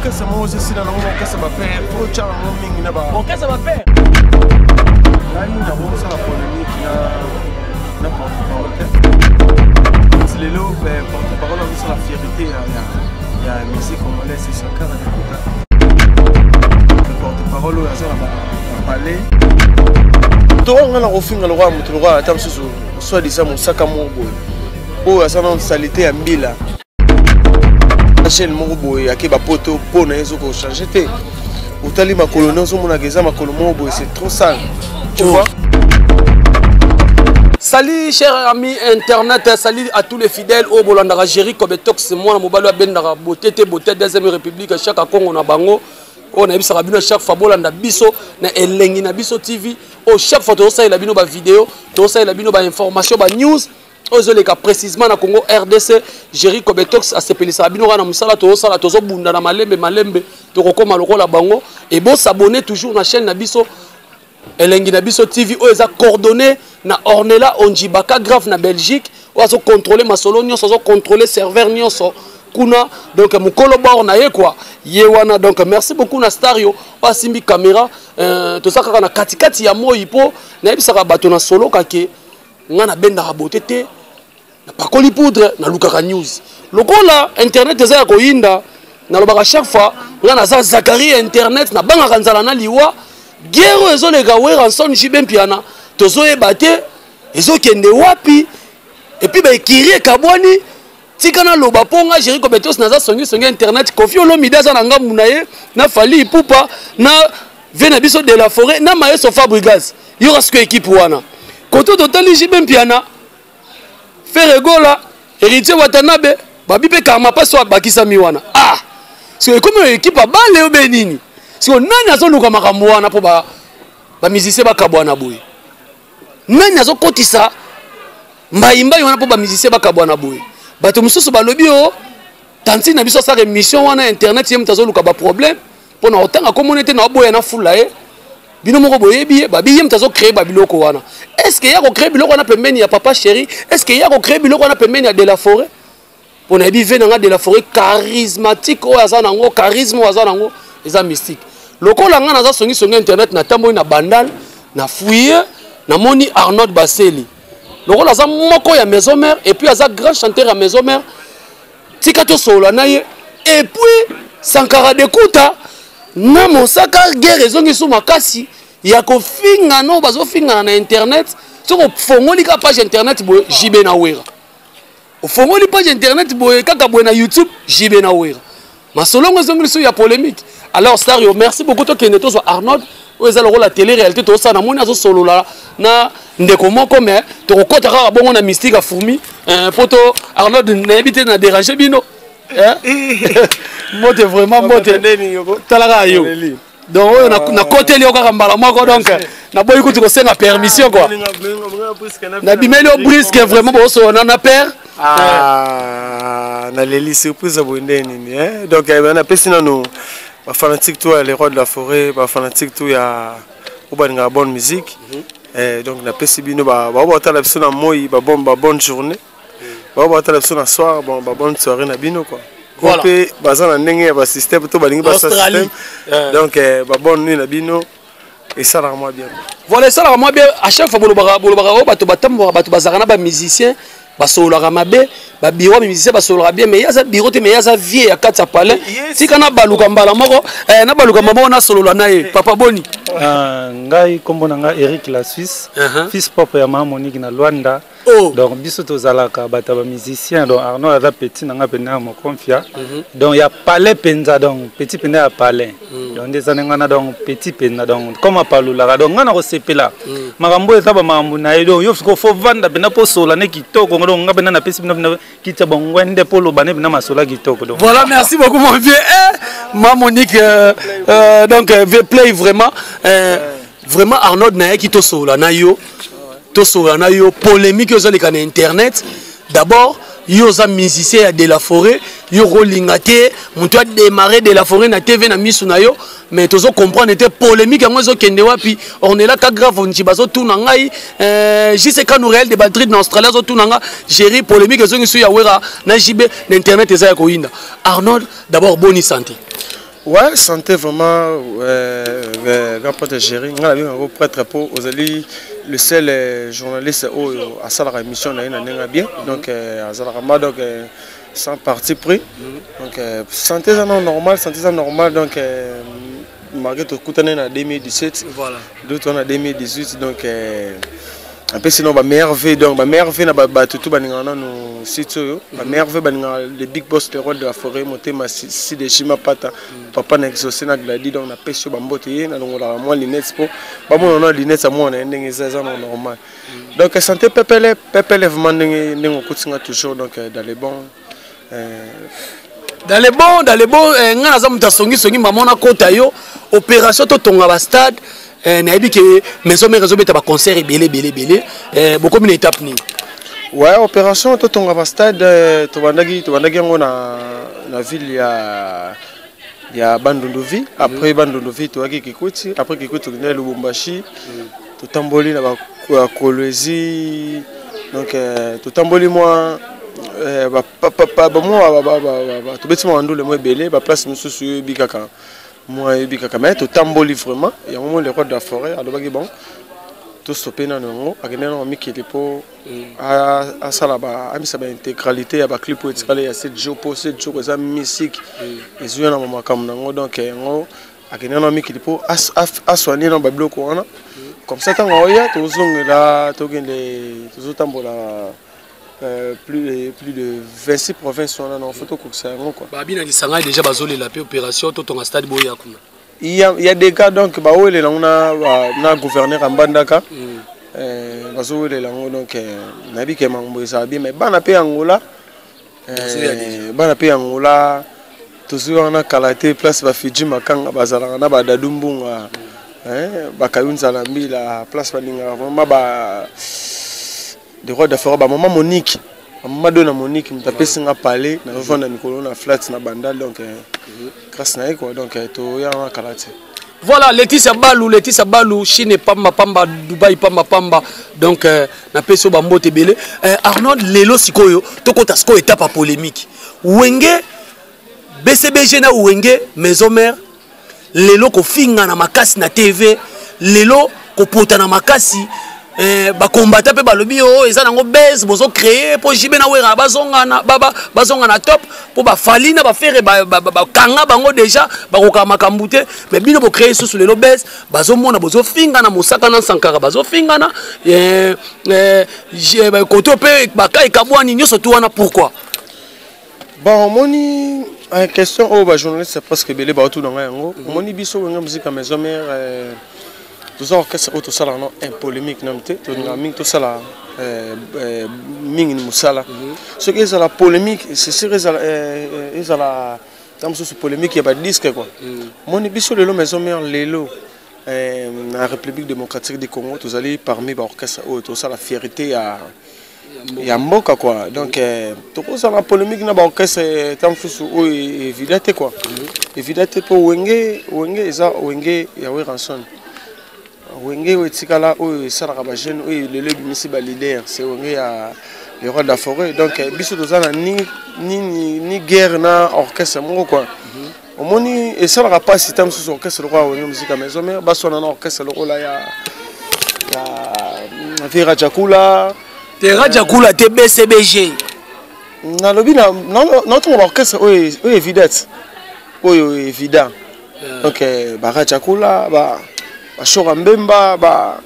Qu'est-ce que moi aussi dans le moment que ça va faire pour tchar mon ming là bas. Qu'est-ce que ça va faire? Là nous avons ça la polémique na porte-parole. C'est les lots porte-parole sur la fierté il y a la musique congolaise c'est ça cara le porte-parole là ça va parler. Toi on a refinga le roi mutu le roi atam susu soit disant mon sac à mobo. Oh ça non salité à mbila. Chaîne moko boye akeba poto pona ezoko changer té utali makolo nzo mona geza makolo moko boye c'est trop sale tu vois. Salut chers amis internet, salut à tous les fidèles au Bolandara Géry Kobetox moi na mobalo abendara beauté deuxième république chaque Congo na bango on a bisaka bino chaque fois bolanda biso na elengi na biso TV au chaque fois to ça la bino ba vidéo to ça la bino ba information ba news ozoleka précisément na Congo RDC Géry Kobetox a sepelisa bino na musala to sala to zo bunda na malembe to kokoma lokola bango et bon s'abonner toujours na chaîne na biso elengi na biso TV o eza coordonné na Ornella Onjibaka grave na Belgique o azo contrôler masolo nyonso zo contrôler serveur nyonso kuna donc mukolo bor na ye quoi yewana donc merci beaucoup na Stario o simbi caméra to saka na katikati ya moyi po na bisaka bato na solo kake ngana benda raboté te na pakoli poudre na lukaka news lokola internet eza ya koyinda na lobaka chaque fois ngana za Zakari internet na banga kanzala na liwa guerre ezoleka weranson jibempiana tozoyeba te ezokende wapi et puis ba ekiri ekabwani tikana loba ponga Géry Kobetox naza songi internet Kofi Olomide aza na ngambu na ye na Fally Ipupa na Vena biso de la forêt na Maestro Fabregas yo rasko équipe wana koto totali jibempiana Ferregola Héritier Watanabe babi pe karma paso bakisami wana ah c'est comme équipe bale o benini si on nani azoluka makambo wana po ba musicien bakabwana boye nani azokotisa mbayimba wana po ba musicien bakabwana boye bato mususu balobi o tanti na biso sa émission wana internet yem tazoluka ba problème pona otanga communauté na boya na fula bino moko boyebi babi yem tazo créer ba biloko wana est-ce que ya ko créer biloko wana pembeni ya Papa Chéri est-ce que ya ko créer biloko wana pembeni ya De La Forêt pona ebi venanga De La Forêt charismatique o azana ngo charisme o azana ngo eza mystique lokola nga naza songi internet na tambo na bandal na fouille na moni Arnold Baseli lokola za moko ya Maison Mère et puis aza grand chanteur ya Maison Mère tika to solo na ye et puis Sankara Dekuta na mosaka guerre ezongi sou makasi ya kofinga no bazo finga na internet soko fongoli ka page internet boye jibe na wera fongoli page internet boye kaka boye na YouTube jibe na wera masolongo ezongi sou ya polémique. Alors Stario, merci beaucoup to kende to so Arnold o eza le rôle la télé-réalité to ça na moni azo solo la na ndeko moko mais to kokota ka bongo na mystique a fourmi photo Arnold na éviter na déranger bino mote vraiment mote talaka yo donc na côté li okaka mbala moko donc na boyi kuti ko senga permission quoi na bimeli o brisque vraiment bo so na père na leli surprise abonde nini donc na pesina no ba fanatique toi les rois de la forêt ba fanatique tout ya obaninga bonne musique donc na pesi bino ba tala biso na moi ba bonne journée ba tala biso na soir ba bonne soirée na bino quoi voilà baza na ndenge ba système to balingi ba système donc ba bonne nuit na bino et ça la moi bien voilà ça la moi bien à chaque fois bolobaka bato batambo bato bazakana ba musicien basolaka mabe ba bureau musicien basolaka bien mais yaza bureau te mais yaza vie ya kati ya palais tika na baluka mbala moko na baluka mabo na solola na ye Papa Boni ngai kombo na nga Eric la Suisse fils papa ya mama Monique na Luanda donc biso tozalaka bato ba musicien donc Arnaud aza petit na nga pena mo confia donc ya palais penza donc petit pena ya palais donc ndeza ngana donc petit pena donc comme apalula donc ngana ko sepela makambo eza ba mambu na ye donc yo faut vanda pena po sola ne kitoko donc nga pena na pesi bino kitsa bongwende polo bane bina masola kitoko donc voilà merci beaucoup mon vieux ma Monique donc play vraiment vraiment Arnaud na qui to sola na yo to sorana yo polémique yo zaleka na internet d'abord yo za musicien de la forêt yo rolingate mutu a démarré de la forêt na TV na misu na yo mais tozo comprendre était polémique yango zo kende wapi on est là ka grave on dit bazo tuna ngai JCK no réel de batterie dans Australie zo tuna nga gérer polémique zo ngisu ya wera na jibe na internet eza ya koinda Arnold d'abord bonne santé. Ouais, santé vraiment, grand pote gérer. On a bien un prêtre pour Ozali, le seul journaliste à sa émission n'a bien. Donc à Zalarama donc sans parti pris. Donc santé ça normal, santé ça normal donc malgré tout coup en 2017. Voilà. D'autres en 2018 donc un peu sinon ma merveille donc ma merveille na ba tout baningana no site yo ma merveille baningana le big boss le roi de la forêt monter ma si de chima pata papa na exaucé na gladi donc na pêche ba mbote na longola moi lunettes po ba mon na lunettes à moi na ndenge ça normal donc santé pepele vraiment ndenge kutinga toujours donc dans les bons dans les bons ngana za mutasongi mamona kota yo opération to tonga ba stade nayebi que maison mère réseau beta ba concert belé beaucoup une étape ni ouais opération to tonga ba stade to bandagi ngo na ville ya Bandunduvi après Bandunduvi to aki Kikuti après Kikuti to na Lubumbashi to tamboli na ba Kolwezi donc to tamboli moi moi to beti mo ndule mo belé ba place mususu bikaka moi et bika mais tout tamboli vraiment il y a un moment les rois de la forêt alors bon tout stopper dans non agné non mi qui était pour à ça là-bas ami ça ba intégralité à ba clip pour être il y a 7 jours pour 7 jours ça musique et je na mama comme non donc ngo agné non mi qui était pour à soigner dans ba bloc on comme ça tant on y a tout zonga tout gende tout tambola plus de 26 provinces sont là dans photo quoi bah bien lisanga déjà bazoli la opération to tonga stade boya kuna il y a des cas donc ba wele on a gouverneur Mbandaka bazoli la donc nabi ke mambo ça bien mais bana pe Angola toujours on a kalaté place ba Fiji makanga bazala na ba dadumbunga ba kayunza la mbila place ba ninga vraiment ba de roi d'affaires ba maman Monique maman dona Monique m'tapé singa parler na revendre Nicolas na flat na bandal donc grâce na quoi donc to ya na kalate voilà Laetitia Balou Chine pamba Dubaï pamba donc na peso ba mbote belé Arnold lelo sikoyo to kota siko étape polémique wenge BCBG na wenge maison mère lelo ko finga na makasi na TV lelo ko pota na makasi ba combattre pe balobi o eza nango base bozo créer po jibe na wera bazonga na top po ba falina ba faire ba kanga bango déjà ba koka makambute mais bino bo créer sous le base bazo mona bozo finga na Mosaka na Sankara bazo finga na ba koto pe ba kai kabwani nyoso tu wana pourquoi bon moni en question au ba journaliste c'est parce que belé ba tout dans yango moni biso wenga musique à maison mère tout orchestre auto sala non un polémique non te to ngami to sala mingi musala ce qui est la polémique c'est sûr ils la dans ce polémique il y a pas de disque quoi mon biso le maison mère lelo la République démocratique du Congo tous allez parmi orchestre auto sala fierté à ya mboka quoi donc to ça la polémique na ba orchestre tant fusu o évidente quoi évidente pour wenge eza wenge ya Weranson wenge wetikala o saraka ba jeune o lelo bimisi ba leader c'est wenge ya le roi de la forêt donc biso tozana ni guerre na orchestre moko quoi au moni et ça la pas si tam sur orchestre le roi wenge musique maison mais ba sona na orchestre le roi ya Vera Jakula te BCBG na lobi na notre orchestre o évident donc ba Jakula ba Shora Mbemba ba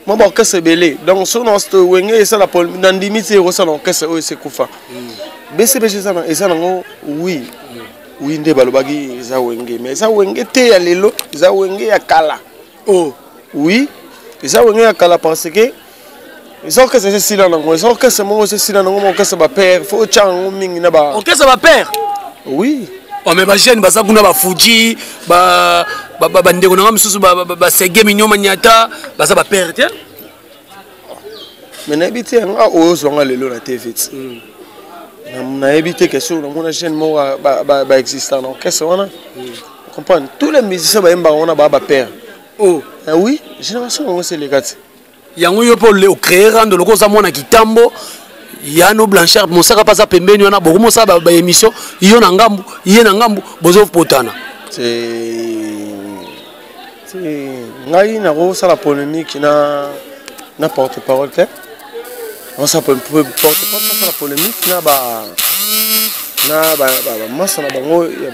moi orchestre belé donc son wenge ça la dans limite ça l'orchestre c'est kufa BCBG ça ça ngo oui nde balobaki za wenge mais ça wenge te ya lelo za wenge ya kala oh oui ça wenge ya kala parce que les orchestres c'est si là ngo les orchestres moi c'est si là ngo orchestre ba père faut chango mingi na ba orchestre ba père oui oh mais ba jeune ba ça kuna ba Fuji ba ndeko na misusu ba sege minyo manyata ba ça ba père tiens mais n'habite nga ozonga lelo na TV n'habite question na mon chaîne mo ba existant donc qu'est-ce on a comprendre tous les musiciens ba yemba on a ba père oh oui génération on c'est les gars yango yo pour le créer rendre loko za mona kitambo Yano Blanchard mosaka pasa pembeni wana boko mosaba ba émission yo na ngambu yé na ngambu bozo potana c'est ngai na ko sala polémique na porte-parole te on ça peut porte-parole ça la polémique na ba massa na bango ya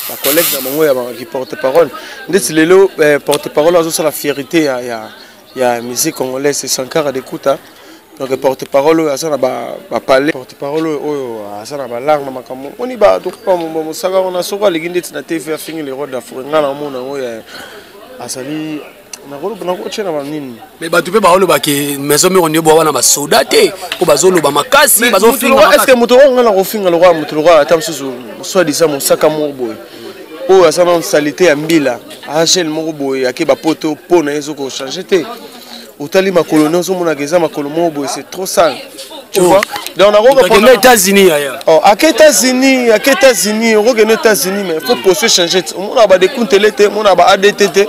ba collègue na bango ya ba qui porte-parole ndeti lelo porte-parole azo sala fierté ya musique congolaise c'est Sankara d'écoute donc porte-parole asana ba parler porte-parole oyo asana ba larme makambo oni ba to pa mo saka on a soko leginde na TV afingi les rois d'Afrique ngala mona oyo asali na ko chena ba nini mais ba tu pe ba olo ba ke maison me onyo bwana ba soldate ko bazolo ba makasi bazo finga est-ce que moto ngala ko finga le roi moto le roi atam susu soit disant mo saka mo boy o asana salité ya mbila achel mo boy akeba poto pona yezo ko changer te Otali ma colonie zo mona geza ma colonie boy c'est trop sale tu vois donc on a aux États-Unis ailleurs oh à États-Unis on regarde aux États-Unis mais faut poser changer on a ba de kuntelete on a ba ADTT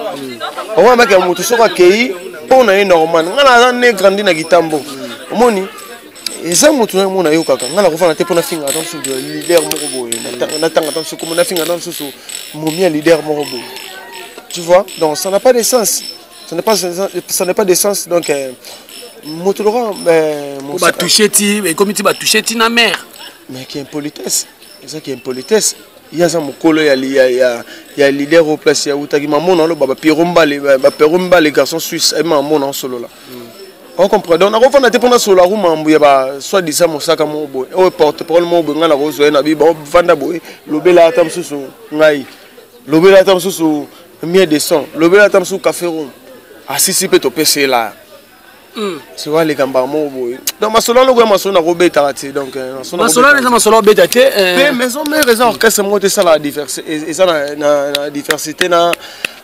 on va mettre moto soka kei pona est normal ngana na grandi na kitambo omoni eza moto na mona yo kaka ngala ko fana te pona finga dans sur leader moko boy na tanga dans sur comme na finga dans sur momia leader moko boy tu vois donc ça n'a pas de sens. Ça n'est pas de sens donc Motolora on va toucher ti et comme tu vas toucher ti na mère mais qui est impolitesse c'est ça qui est impolitesse il y a ça mokolo ya leader au place ya utaki mamona lo baba piromba les garçons suisses et mamona en solo là on comprend donc on va te prendre solo la mambo ya ba soit disant mosaka mo boy o porte parole mo boy ngala ko zo na bi ba vanda boy lobela atam susu ngai lobela atam susu mieux de son lobela atam susu café rond si si peut te passer là tu vois les gamba mo boy donc ma solo lo ma solo na robeta ati donc ma solo beta te maison mais raison orchestre mo te ça la diversité et ça na diversité na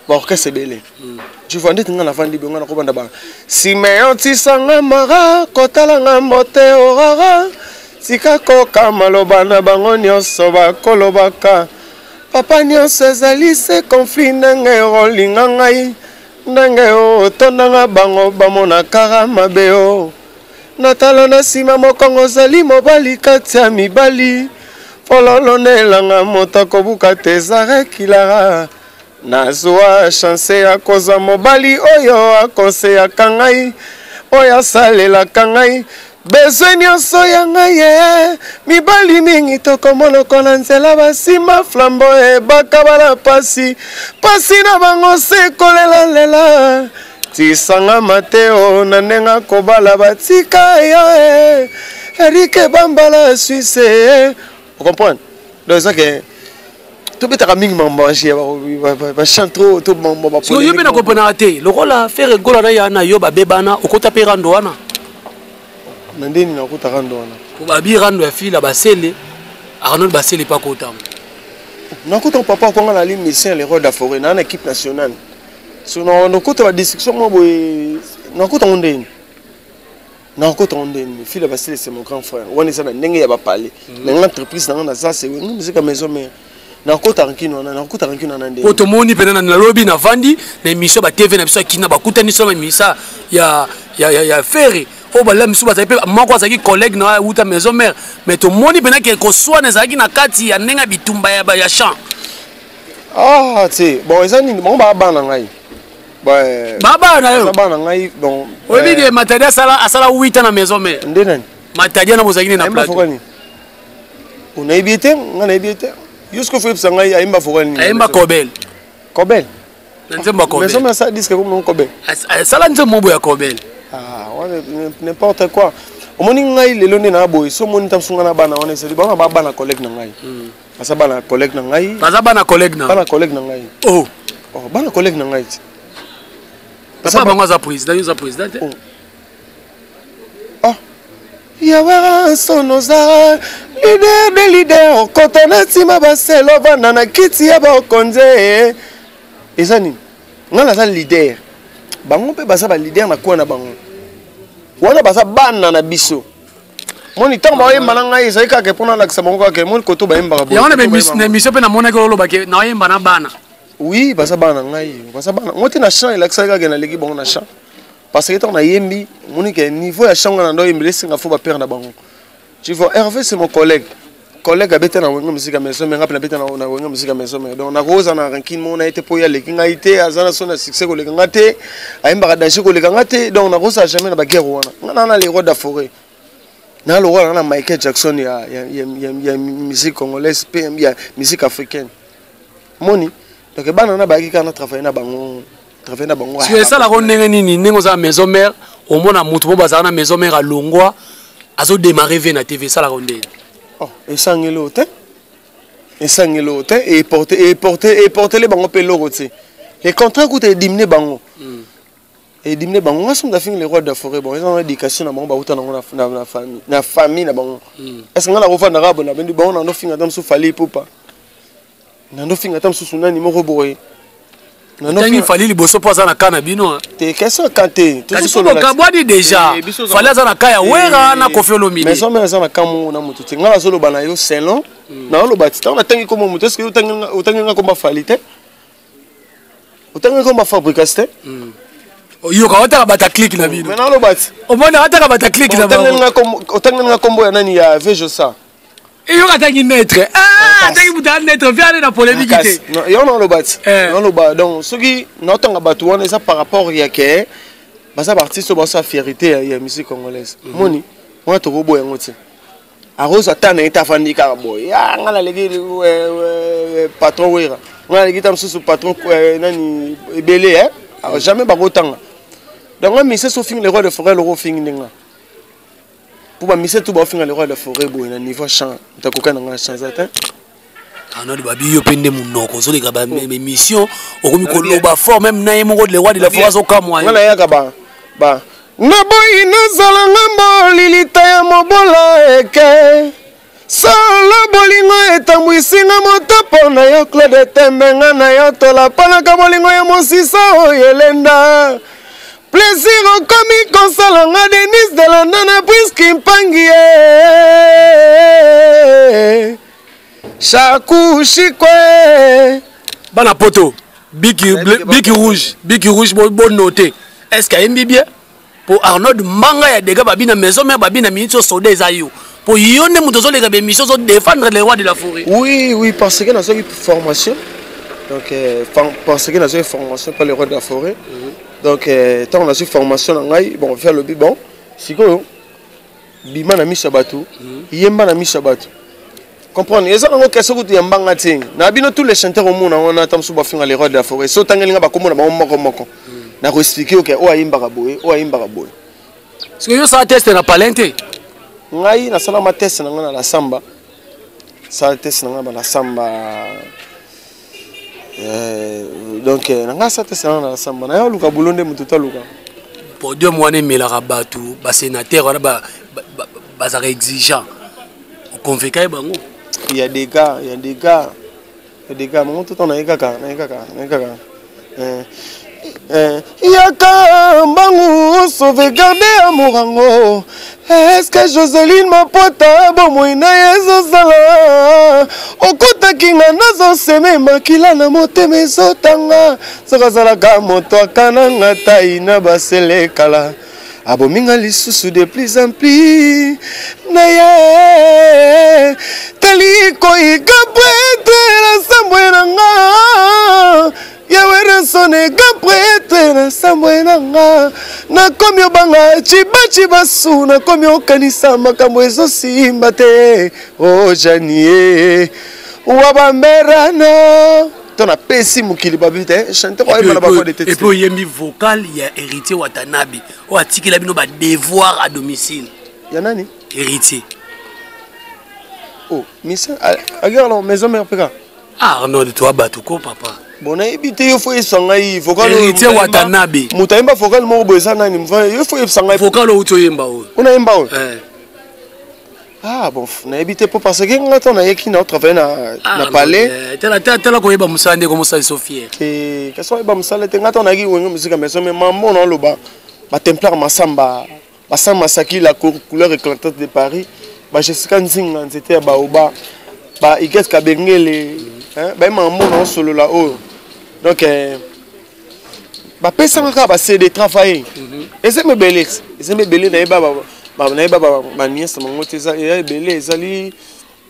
orchestre belé tu vois ndeti ngana fandi be ngana ko banda ba Simeon tisanga mara kotala ngambote orara sika koka maloba na bango nyonso bakolobaka papa nyonso ezali se conflit ndenge rolinga ngai ndenge o tondanga bango bamona kara mabe o natala na sima mokongo zali mobali kati ya mibali fololo nelanga moto akobuka te ezarekilara nazwa chance ya kozwa mobali oyo akonseyaka ngai oyo asalelaka ngai bezwe nyonso ya ngai ye mibali mingi tokomoloko na nzela basima flambo ebaka bala pasi na bango se kolelalela tisanga mateo na ndenga kobala batika yo erike bambala suisse vous comprenez donc ça que tout betaka mingi mambange ba chant trop tout mambo ba so yo bena kopona te lokola faire gola na yana yo ba bebana okota pe rando wana nandeni na kota rando wana ko ba bi rando ya fila basele Arnold basele pa kota na kota papa ko ngala li mission les rois d'Afrique na équipe nationale so na kota ba discussion mo boy na kota ndeni na kota ndeni fila basele c'est mon grand frère woni ça na ndenge ya ba parler na entreprise na ça c'est musique maison mais na kota rankino na ndeni poto moni pena na lobby na vandi na émission ba TV na biso kina ba kutani so misa ya ferry o bala misu ba tape mako azaki collègue na uta maison mère mais to moni pena ke ko swana zaki na kati ya nenga bitumba ya champ c'est bon ezani mo ba bana ngai baba na yo bana ngai bon o bi de matadia asala 8 na maison mère ndenani matadia na bozaki na plateau on a évité jusqu'au fait que ngai aimba fokani aimba Kobel nzemba Kobel mais ça disque comme Kobel sala nzembo ya Kobel n'importe quoi omoni ngai lelo nde na boy so moni tamsunga na bana wana c'est bana ba bana collègue na ngai asa bana collègue na ngai bana collègue na ngai oh bana collègue na ngai papa bango za président yawa sonoza leader de leader kotana tima baselo bana na kiti ya ba konze ezani ngala za leader bango pe basa ba leader na kwa na bango wana baza bana na biso moni tant ba yemba na ngai ezali kaka mpona lakisa bango kaka moni koto bayembaka boye yango na émission mpe namonaki olobaki na oyemba na bana oui baza bana na ngai baza bana ngo te na champ elakisaki kaka naleki bango na champ parce que ntango nayembi moni ke niveau ya champ wana ndo oyembeli esenga fo bapere na bango tu vois Hervé c'est mon collègue abeta na wenga musique maison mais ngapela beta na wenga musique maison mais donc nakoza na ranking mo na été po ya leki ngai te azana so na succès ko leka ngate ayembaka danger ko leka ngate donc nakoza jamais na baguerre wana ngana na les rois de la forêt na le roi na Michael Jackson ya musique congolaise PM ya musique africaine moni donc bana na baki kana travailler na bango tu es ça la ndenge nini ndenge za maison mère au mona mutu bo bazana maison mère a Longwa azo démarrer ve na TV ça la ndenge. Oh, et sangelo te et porter les bango peloro te les contrats coûtent diminuer bango et diminuer bango on a son d'afin les rois de la forêt bon ils ont éducation na bango ba uta na famille na bango est-ce que ngala ko fanda rabo na bendi bango na no finga tam su fali popa na no finga tam su sunani mo roboye na no finga fali liboso poza na kana bino te question kanté tout sur le kabwadi déjà fali za na kaya wera na kofiolo mini mais ça mais ça na kamu na mutu te ngala solo bana yo selon na lo batita on atangi comme mutu est-ce que utanga comme fali te utanga comme fabricaste yo ka wata bata click na bino mais na lo bat o mona wata bata click na bango utanga kombo ya nani ya vejo ça et yo atangi naître atangi buta naître vient na polémique te yo na lo bat na lo ba donc soki na tanga batu wana ça par rapport ya ke basa artiste ba sa fierté ya musique congolaise moni on to robo yango ti a rose atana ita fandi ka boy ya ngala legi patron wera ngala legi tam susu patron nani ebele jamais ba kotanga donc mise so fin les rois de forêt le ro fin ninga pour ba mise tout ba fin les rois de forêt bo na niveau chant ta koka na chant zatin anodi babi yo pende munoko zo leka ba mission okomi ko loba fort même na yemo les rois de la forêt zo kamwa ngala ya ka ba na boy nazala ngambo lilita ya mobola eke solo bolingo etambwisinga moto mpona yo Claude Tembenga na yo tola mponaka bolingo ya mosisa oyo elenda plaisir okomi kosalanga Denis de London Priski Mpangi Chakou Chikwe bana poto biki rouge bon noté est-ce qu'il y a un bien pour Arnaud Manga ya dega babina maison mais babina minute soda ezayo pour yone mutozo les gars mission so défendre les rois de la forêt. Oui parce que dans une formation donc parce que dans une formation par les rois de la forêt donc tant on a une formation ngai bon faire le bon siko bima na misabatu yemba na misabatu comprendre ils ont question que yemba ngati na bino tous les chanteurs au monde on a tam so ba finga les rois de la forêt so tangelinga ba komona ba moko na ko expliquer que o ayimba boye parce que yo ça test na palente ngai na sala ma test na ngana la samba ça test na ngana la samba donc na ngana ça test na la samba na yo luka bulonde mututa luka podium wana melaka batu ba sénateur wana ba za exigeant o convoquer bango il y a des gars mon tout on a kaka Yaka mbangu sauvegarder amorango. Est-ce que Joseline Mapota bomoina yezo sala okota kinga nazo seme makila na motema ezotanga sokazala ka moto akananga taina basele kala abominga lisusu de plus en plus naye taliko ikapwete la sambwenanga Yawere sone gaprete na samwenanga na komi obanga chiba su na komi okanisa makambo ezosimba te o janie wabamberana tona pesi mukili babite chanteur wa bana bako de tete et puis yembi vocal ya héritier Watanabe o atikela bino ba devoir à domicile ya nani héritier oh misa regarde maison mère peka Arnaud de toi batuko papa bon ebité yo fo esangai vocal héritier Watanabe mutaimba vocal mo boza nani mva yo fo esangai vocal o toyemba o una yemba o ah bon na ebité pour parce que ngata na yeki na travailler na palais tela ko yeba musande ko musa Sophie que so yeba musale te ngata na ki wenga musique mais mambo na loba ba templar masamba Bassan Masaki, la couleur éclatante de Paris. Jessica Nzinga, c'était à Baoba. Igues Kabengele. Maman solo là-haut. Donc, c'est de travailler. Et c'est mes belles. C'est mes belles. Ma nièce, ma moitié,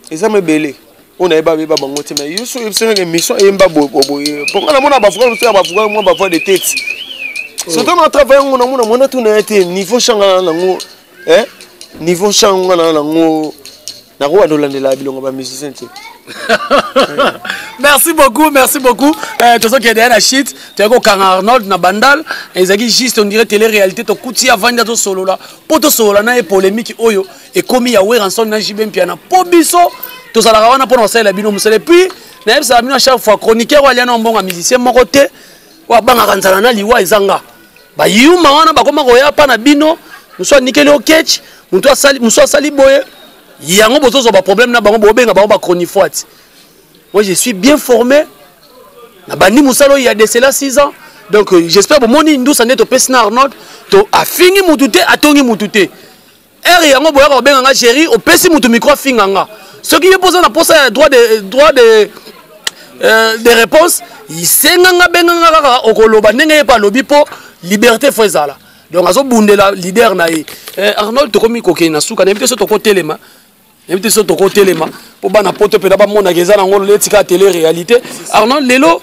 ils mes belles. On a pas bangoté, mais ils sont une mission et un babo. Pour moi, on a pas de tête. Surtout dans le travail, on a tout niveau changement. Niveau changement. Merci beaucoup, merci beaucoup. Tout ça qui est derrière la shit, tu as Kang Arnold na Bandal, ils ont juste on dirait télé-réalité, tu as avant de solo là, pour tout solo là, na polémique oyo et comme il y a ouais rançon na jibem piana, pour biso, tout ça là, on a pour lancer la bino musele puis, na ça a chaque fois chroniqueur ou aliana un bon musicien mon côté, ou banga kanzala na liwa izanga, ba yuma wana ba koma koya pa na bino, muswa nikele o catch, muswa sali boye. Il y a un problème na bango bobenga bango ba chronifoite. Moi je suis bien formé. Na bandi musalo il y a de cela 6 ans. Donc j'espère que moni ndou sané to pesna Arnold to afingi mutute atongi mutute. Er yango boya ko benga chéri o pesi mutu micro finganga. Ce qui est posé na posa droit de réponse, il senganga benga kaka okoloba ndenge pa lobi po liberté fezala. Donc azo bundela leader na ye. Arnold to komi kokena suka na invité so to ko telema. Invité so to ko telema po bana poto pe na ba mona geza na ngolo letika télé réalité. Arnold lelo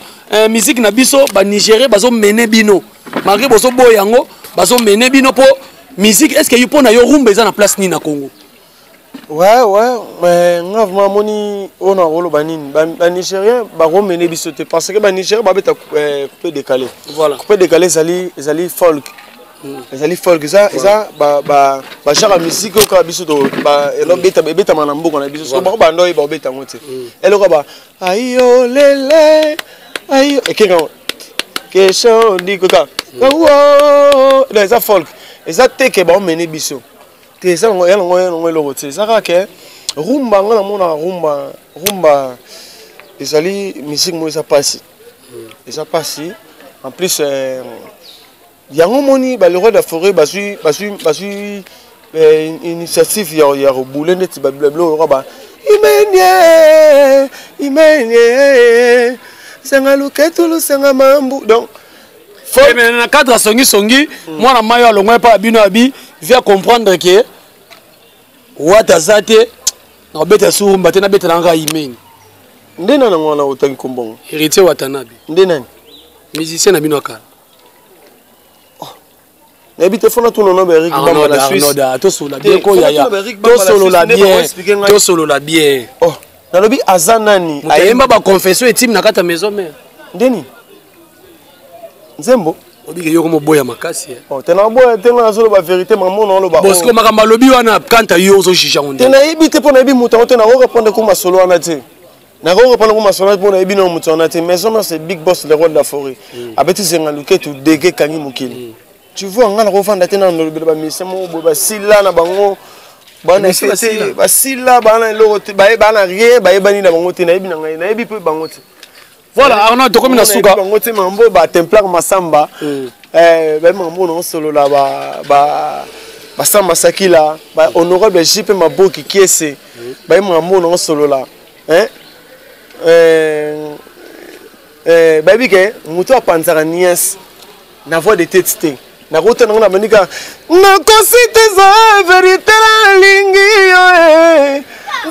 musique na biso ba Nigeria bazo mener bino. Malgré boso boyango bazo mener bino po musique est-ce que yupo na yo rumba eza na place ni na Congo? Ouais, mais ngavma moni on a rolo banine ba Nigérien ba mener biso te parce que ba Nigérien ba beta coupé décalé. Voilà. Coupé décalé zali folk. Les folk ça genre musique au biso do ba elo beta manambo na biso so ba ndo ba beta ngote elo ba ayo lele ayo ekenga question ndiko ka oh les folk ça teke ba meni biso te ça ngo elo te ça ka rumba ngana mona rumba ezali musique mo ça passe en plus yango moni ba le roi de la forêt basui initiative ya rebouler net ba blablo ba imenye sanga luketulu sanga mambu donc mais na cadre songi moi na mayo alongwa pa bino abi vient comprendre que watazate na beta suru mbate na beta nga imeni ndena na ngwana utangi kombongo héritier watanabi ndena musicien na bino akala. N'habite fona tout non Eric Bamba la Suisse. To solo bien ko ya. To solo la bien. Oh, na lobi azanani. Ayemba ba confession etime na kata maison mère. Ndeni. Nzembo. Obi yo komo boya makasi. Oh, tena boya tena solo ba vérité maman non lo ba. Parce que makamba lobi wana kanta yo zo shisha onde. Tena ibite pona ibi muta tena ko répondre ko masolo wana te. Na ko répondre ko masolo pona ibi no muta wana te. Maison c'est Big Boss le roi de la forêt. Abeti zengaluke tu dege kangi mukili. Tu vois, on a refait dans le mission, sila na bango, bana fete, sila bana lote, bana rien, bani na bango te na ebi na ngai na ebi pe bango te. Voilà, on a to comme na suka. Bango te mambo ba templar masamba, ba mambo non solo là ba samba sakila, ba honorable JP Maboki kiese, ba mambo non solo là, ba bike muto apanzara nies na voix de tête. Na route na manika na kosite za vérité la lingi yo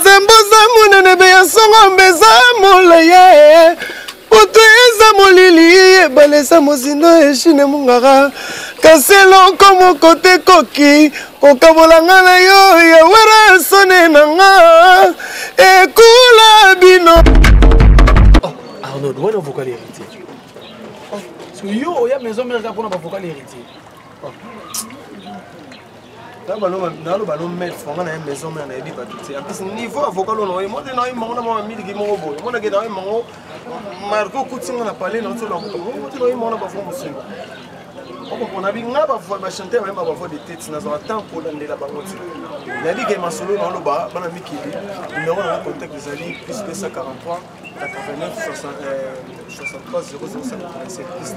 zembo za munene be songo mbeza molaye oto eza molili balesa mozindo eshine mungara kaselo komo kote koki okabolanga na yo ya wera sone nanga ekula bino. Oh Arnold wana vocal héritier. Yo ya maison mère pour na vocal héritier. Là ballon mettre fanga na maison mère na ebi ba tout. En plus niveau avocat lo no moi na imango na mama midi ki mo boy. Moi na gena imango marco kutinga na parler na to na mo to imango na ba fond monsieur. on a vu nga chanter même ba voix de tête na za temps pour dans la bangoti na dit que ma solo na loba bana mikili numéro na contact les ali plus 243 89 63 0057 plus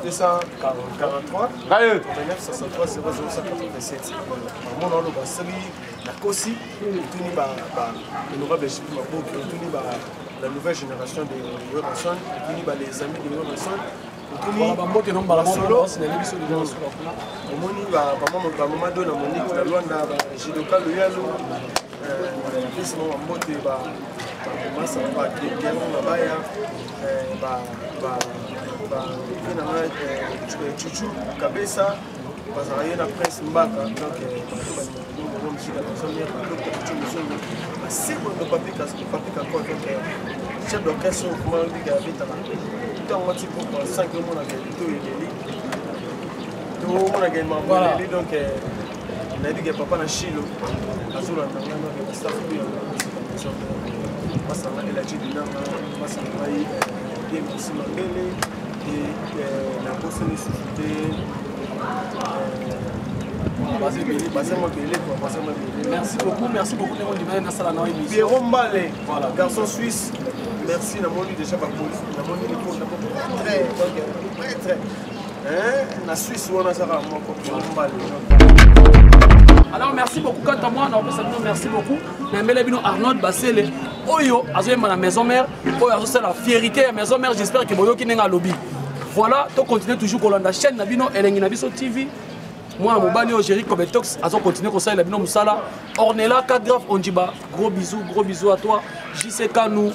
243 89 63 0057 mon na loba sali la kosi tuni ba honorable Belgique Maboko tuni ba la nouvelle génération de Yorason tuni ba les amis de Yorason tuni bamboke no mbala solo c'est les biso de solo omoni ba mama dona Monique la Luanda ba Jidoka Loyalo pesi mo mbote ba masa ba kemo na baya ba kena chuchu kabisa bazali na presse mbaka donc c'est bon de papier quoi chef d'orchestre comment on dit qu'il habite là tant moitié pour 5 mois na tout on a gagné donc on a dit que papa na Chilo azula na na staff passa na la chidina passa na yi merci mangele et la bosse de société merci beaucoup Pierrot Mbalé, voilà, garçon suisse. Merci, Namoni déjà par police. Namoni très la Suisse on a ça Pierrot Mbalé. Alors merci beaucoup quant à moi, merci beaucoup. Arnold Basele, Oyo, la maison mère, Oyo, c'est la fierté la maison mère. J'espère que Boyo qui n'est pas lobby. Voilà, tu continues toujours sur la chaîne Nabino Elengi Nabiso TV. Moi, mon bali au Jerry Kobetox, à continuer comme ça, il a bien Moussala. Ornella, 4 grave, on dit bah, gros bisous à toi. JC Kanou,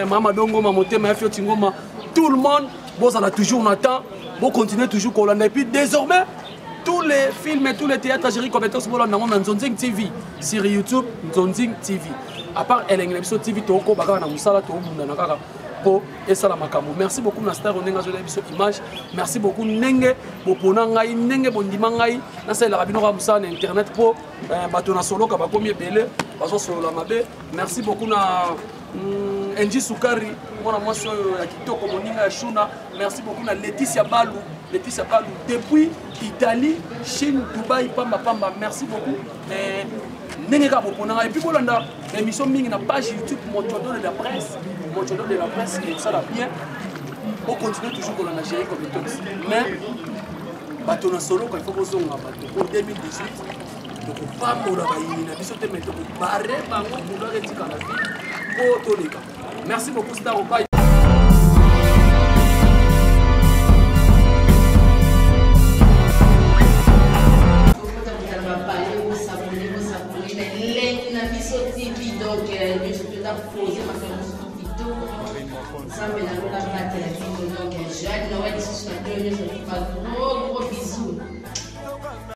Mama Dongo, Mamote, Mafio Tingoma, tout le monde, bon, ça l'a toujours, on attend. Bon, continuer toujours Colanda. Et puis désormais, tous les films et tous les théâtres à Jerry Kobetox, on a dans Zonzing TV, sur YouTube, Zonzing TV. À part Elengi TV, Toko, Baga, Moussala, Toko, Nanaka. Et ça la makambo. Merci beaucoup Nastar Onenga Zola biso image. Merci beaucoup Nenge Bopona ngai Nenge Bondima ngai na c'est la rabino Ramsa na internet pour bato na solo ka ba komi belé baso solo la mabe. Merci beaucoup na Enji Sukari mona mwasi ya kitoko moninga ya Shuna. Merci beaucoup na Laetitia Balou depuis Italie, Chine, Dubaï, Pamba. Merci beaucoup. Et puis Bolanda, l'émission Ming na page YouTube Mochodo de la presse. Mochodo de la presse, et ça va bien. On continue toujours pour la Algérie comme Tox. Mais, bateau na solo, quand il faut que vous ayez pour 2018, donc pas pour la baïna, il faut que vous barrez, pour le retirer la vie. Merci beaucoup, Star Opa. Ça me donne la télévision, donc jeune, Noël, c'est sur la 2 minutes, je ne pas gros.